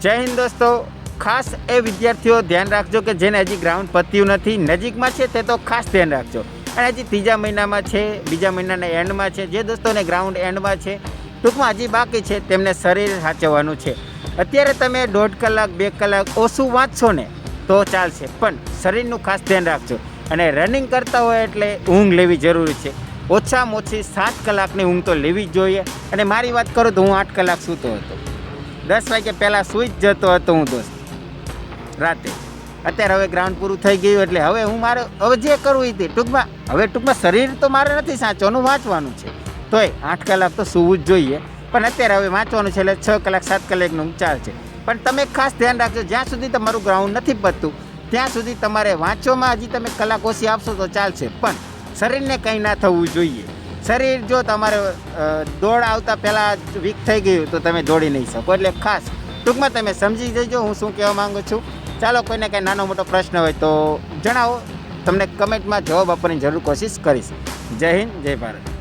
જય હિન્દ દોસ્તો, ખાસ એ વિદ્યાર્થીઓ ધ્યાન રાખજો કે જેને હજી ગ્રાઉન્ડ પત્યું નથી, નજીકમાં છે તે તો ખાસ ધ્યાન રાખજો. અને હજી ત્રીજા મહિનામાં છે, બીજા મહિનાના એન્ડમાં છે, જે દોસ્તોને ગ્રાઉન્ડ એન્ડમાં છે, ટૂંકમાં હજી બાકી છે, તેમને શરીર સાચવવાનું છે. અત્યારે તમે 1.5 કલાક 2 કલાક ઓછું વાંચશો ને તો ચાલશે, પણ શરીરનું ખાસ ધ્યાન રાખજો. અને રનિંગ કરતા હોય એટલે ઊંઘ લેવી જરૂરી છે. ઓછામાં ઓછી 7 કલાકની ઊંઘ તો લેવી જ જોઈએ. અને મારી વાત કરું તો હું 8 કલાક સૂતો હતો, 10 વાગ્યા પહેલાં સૂઈ જ જતો હતો હું દોસ્ત રાતે. અત્યારે હવે ગ્રાઉન્ડ પૂરું થઈ ગયું એટલે હવે હું હવે જે કરવું એ ટૂંકમાં શરીર તો મારે નથી સાચવાનું, વાંચવાનું છે. તોય 8 કલાક તો સૂવું જ જોઈએ. પણ અત્યારે હવે વાંચવાનું છે એટલે 6 કલાક 7 કલાકનું ઊંઘ ચાલશે. પણ તમે ખાસ ધ્યાન રાખજો, જ્યાં સુધી તમારું ગ્રાઉન્ડ નથી પતતું ત્યાં સુધી તમારે વાંચવામાં હજી તમે કલાક ઓછી આપશો તો ચાલશે, પણ શરીરને કંઈ ના થવું જોઈએ. શરીર જો તમારે દોડ આવતા પહેલાં વીક થઈ ગયું તો તમે દોડી નહીં શકો. એટલે ખાસ ટૂંકમાં તમે સમજી જજો હું શું કહેવા માગું છું. ચાલો, કોઈને કંઈ નાનો મોટો પ્રશ્ન હોય તો જણાવો, તમને કમેન્ટમાં જવાબ આપવાની જરૂર કોશિશ કરીશ. જય હિન્દ, જય ભારત.